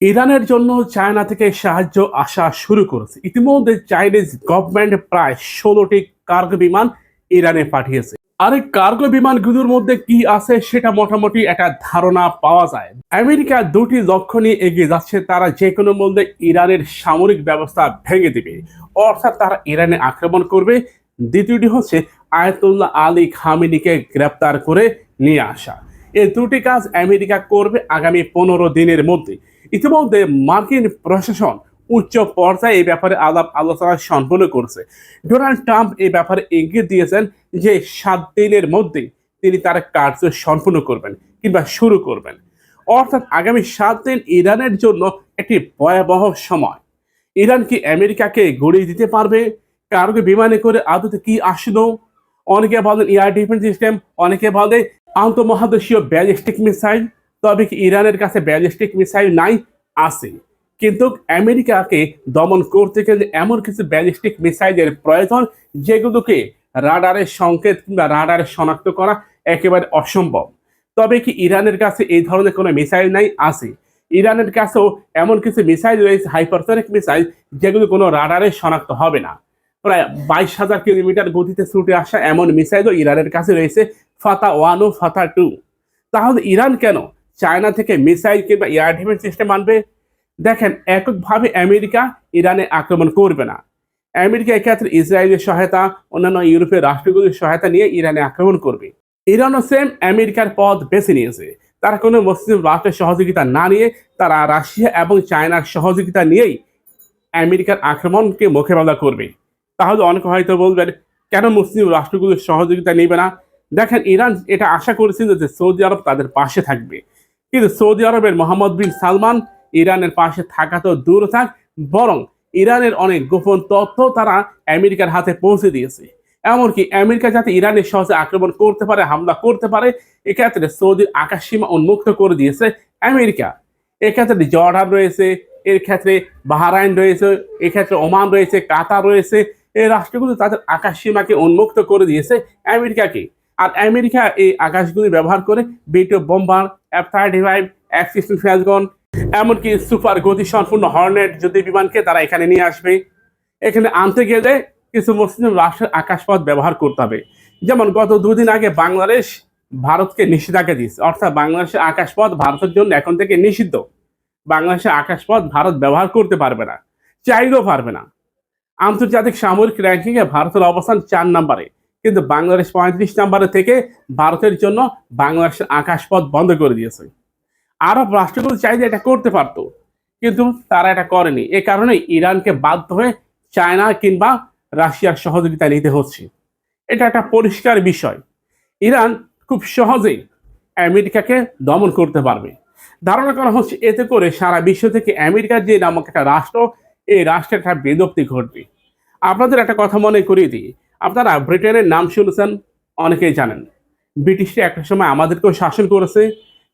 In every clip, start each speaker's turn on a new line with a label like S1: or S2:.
S1: ইরানের জন্য চায়না থেকে সাহায্য আসা শুরু করেছে। ইতিমধ্যে চাইনিজ গভর্নমেন্ট প্রায় ১৬টি কার্গো বিমান ইরানে পাঠিয়েছে। আর এই কার্গো বিমানগুলোর মধ্যে কি আছে সেটা মোটামুটি একটা ধারণা পাওয়া যায়। আমেরিকা দুটি লক্ষ্য নিয়ে এগিয়ে যাচ্ছে, তারা যে কোনো মূল্যে ইরানের সামরিক ব্যবস্থা ভেঙে দিবে, অর্থাৎ তারা ইরানে আক্রমণ করবে। দ্বিতীয়টি হচ্ছে আয়াতুল্লাহ আলী খামেনিকে গ্রেপ্তার করে নিয়ে আসা। এই দুটি কাজ আমেরিকা করবে আগামী ১৫ দিনের মধ্যে। ইতিমধ্যে মার্কিন প্রশাসন উচ্চ পর্যায়ে এই ব্যাপারে আলাপ আলোচনা সম্পন্ন করছে। ডোনাল্ড ট্রাম্প এই ব্যাপারে ইঙ্গিত দিয়েছেন যে ৭ দিনের মধ্যে তিনি তার কার্য সম্পূর্ণ করবেন কিংবা শুরু করবেন। অর্থাৎ আগামী ৭ দিন ইরানের জন্য একটি ভয়াবহ সময়। ইরান কি আমেরিকাকে গড়িয়ে দিতে পারবে? কার্গো বিমানে করে আদতে কি আসলো? অনেকে বলেন এয়ার ডিফেন্স সিস্টেম, অনেকে বলে আন্তঃমহাদেশীয় ব্যালিস্টিক মিসাইল। তবে কি ইরানের কাছে ব্যালিস্টিক মিসাইল নাই? আছে। কিন্তু আমেরিকাকে দমন করতে গেলে এমন কিছু ব্যালিস্টিক মিসাইলের প্রয়োজন যেগুলোকে রাডারের সংকেত কিংবা রাডারে শনাক্ত করা একেবারে অসম্ভব। তবে কি ইরানের কাছে এই ধরনের কোনো মিসাইল নাই? আছে। ইরানের কাছেও এমন কিছু মিসাইল রয়েছে, হাইপারসনিক মিসাইল, যেগুলো কোনো রাডারে শনাক্ত হবে না। প্রায় ২২,০০০ কিলোমিটার গতিতে ছুটে আসা এমন মিসাইলও ইরানের কাছে রয়েছে, ফাতা 1 ও ফাতা 2। তাহলে ইরান কেন চায়না থেকে মিসাইল কিংবা এয়ার ডিফেন্স সিস্টেম আনবে? দেখেন, এককভাবে আমেরিকা ইরানে আক্রমণ করবে না। আমেরিকা এক্ষেত্রে ইসরায়েলের সহায়তা, অন্যান্য ইউরোপীয় রাষ্ট্রগুলির সহায়তা নিয়ে ইরানে আক্রমণ করবে। ইরানও সেম আমেরিকার পথ বেছে নিয়েছে। তারা কোনো মুসলিম রাষ্ট্রের সহযোগিতা না নিয়ে তারা রাশিয়া এবং চায়নার সহযোগিতা নিয়েই আমেরিকার আক্রমণকে মোকাবেলা করবে। তাহলে অনেকে হয়তো বলবেন, কেন মুসলিম রাষ্ট্রগুলোর সহযোগিতা নেবে না? দেখেন, ইরান এটা আশা করেছিল যে সৌদি আরব তাদের পাশে থাকবে, কিন্তু সৌদি আরবের মোহাম্মদ বিন সালমান ইরানের পাশে থাকা তো দূর থাক, বরং ইরানের অনেক গোপন তথ্য তারা আমেরিকার হাতে পৌঁছে দিয়েছে। এমনকি আমেরিকা যাতে ইরানের সহজে আক্রমণ করতে পারে, হামলা করতে পারে, এক্ষেত্রে সৌদির আকাশসীমা উন্মুক্ত করে দিয়েছে আমেরিকা। এক্ষেত্রে জর্ডান রয়েছে, এর ক্ষেত্রে বাহরাইন রয়েছে, এক্ষেত্রে ওমান রয়েছে, কাতার রয়েছে। এই রাষ্ট্রগুলো তাদের আকাশসীমাকে উন্মুক্ত করে দিয়েছে আমেরিকাকে। আর আমেরিকা এই আকাশগুলি ব্যবহার করে B-2 bomber, F-35, F-16 Falcon, এমনকি সুপার গতিসম্পন্ন হর্নেট যুদ্ধ বিমানকে তারা এখানে নিয়ে আসবে। এখানে আনতে গেলে কিছু মুসলিম রাষ্ট্রের আকাশপথ ব্যবহার করতে হবে। যেমন গত ২ দিন আগে বাংলাদেশ ভারতকে নিষেধাজ্ঞা দিয়েছে, অর্থাৎ বাংলাদেশের আকাশপথ ভারতের জন্য এখন থেকে নিষিদ্ধ। বাংলাদেশের আকাশপথ ভারত ব্যবহার করতে পারবে না, চাইলেও পারবে না। আন্তর্জাতিক সামরিক র্যাঙ্কিংয়ে ভারতের অবস্থান ৪ নম্বরে, কিন্তু বাংলাদেশ ৩৫ নম্বরে থেকে ভারতের জন্য বাংলাদেশের আকাশপথ বন্ধ করে দিয়েছে। আরব রাষ্ট্রগুলো চাইলে এটা করতে পারত, কিন্তু তারা এটা করেনি। এ কারণে ইরানকে বাধ্য হয়ে চায়না কিংবা রাশিয়ার সহযোগিতা নিতে হচ্ছে। এটা একটা পরিষ্কার বিষয়। ইরান খুব সহজেই আমেরিকাকে দমন করতে পারবে। ধারণা করা হচ্ছে এতে করে সারা বিশ্ব থেকে আমেরিকার যে নামক একটা রাষ্ট্র, এই রাষ্ট্রের একটা বিলুপ্তি ঘটবে। আপনাদের একটা কথা মনে করিয়ে দিই, আপনারা ব্রিটেনের নাম শুনেছেন, অনেকেই জানেন। ব্রিটিশরা একটা সময় আমাদেরকেও শাসন করেছে,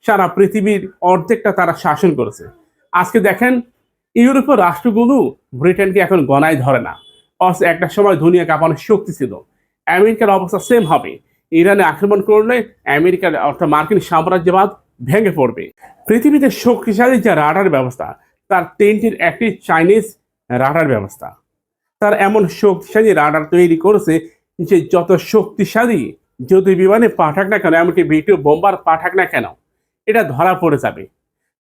S1: সারা পৃথিবীর অর্ধেকটা তারা শাসন করেছে। আজকে দেখেন, ইউরোপীয় রাষ্ট্রগুলো ব্রিটেনকে এখন গণায় ধরে না, অথচ একটা সময় দুনিয়া কাঁপানোর শক্তি ছিল। আমেরিকার অবস্থা সেম হবে। ইরানে আক্রমণ করলে আমেরিকার অর্থাৎ মার্কিন সাম্রাজ্যবাদ ভেঙে পড়বে। পৃথিবীতে শক্তিশালী যে রাডার ব্যবস্থা, তার ৩টির একটি চাইনিজ রাডার ব্যবস্থা। তার এমন শক্তিশালী রাডার তৈরি করেছে যে যত শক্তিশালী যুদ্ধ বিমানে পাঠাক না কেন, এমনকি B-2 বোম্বার পাঠাক না কেন, এটা ধরা পড়ে যাবে।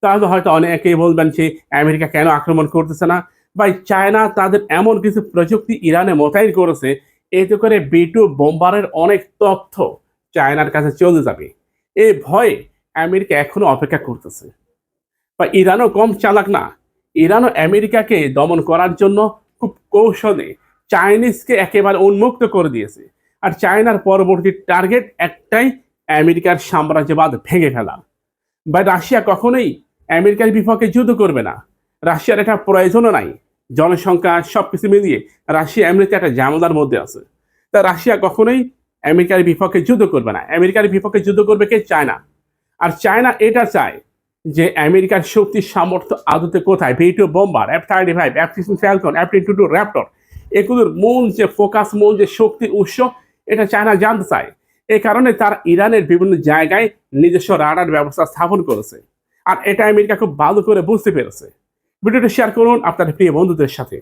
S1: তাহলে হয়তো অনেকেই বলবেন যে আমেরিকা কেন আক্রমণ করতেছে না, বা চায়না তাদের এমন কিছু প্রযুক্তি ইরানে মোতায়েন করেছে, এতে করে B-2 বোম্বারের অনেক তথ্য চায়নার কাছে চলে যাবে। এই ভয়ে আমেরিকা এখনো অপেক্ষা করতেছে। বা ইরানও কম চালাক না। ইরানও আমেরিকাকে দমন করার জন্য খুব কৌশলে চাইনিজকে একেবারে উন্মুক্ত করে দিয়েছে। আর চায়নার পরবর্তী টার্গেট একটাই, আমেরিকার সাম্রাজ্যবাদ ভেঙে ফেলা। বা রাশিয়া কখনোই আমেরিকার বিপক্ষে যুদ্ধ করবে না। রাশিয়ার এটা প্রয়োজনও নাই। জনসংখ্যা সবকিছু মিলিয়ে রাশিয়া এমনিতে একটা ঝামেলার মধ্যে আছে। তা রাশিয়া কখনোই আমেরিকার বিপক্ষে যুদ্ধ করবে না। আমেরিকার বিপক্ষে যুদ্ধ করবে কে? চায়না। আর চায়না এটা চায় যে আমেরিকার শক্তির সামর্থ্য আদতে কোথায়? B-2 bomber, F-35, F-16 Falcon, F-22 Raptor, এগুলোর মূল যে ফোকাস, মূল যে শক্তির উৎস, এটা চায়না জানতে চায়। এই কারণে তারা ইরানের বিভিন্ন জায়গায় নিজস্ব রাডার ব্যবস্থা স্থাপন করেছে। আর এটা আমেরিকা খুব ভালো করে বুঝতে পেরেছে। ভিডিওটি শেয়ার করুন আপনার প্রিয় বন্ধুদের সাথে।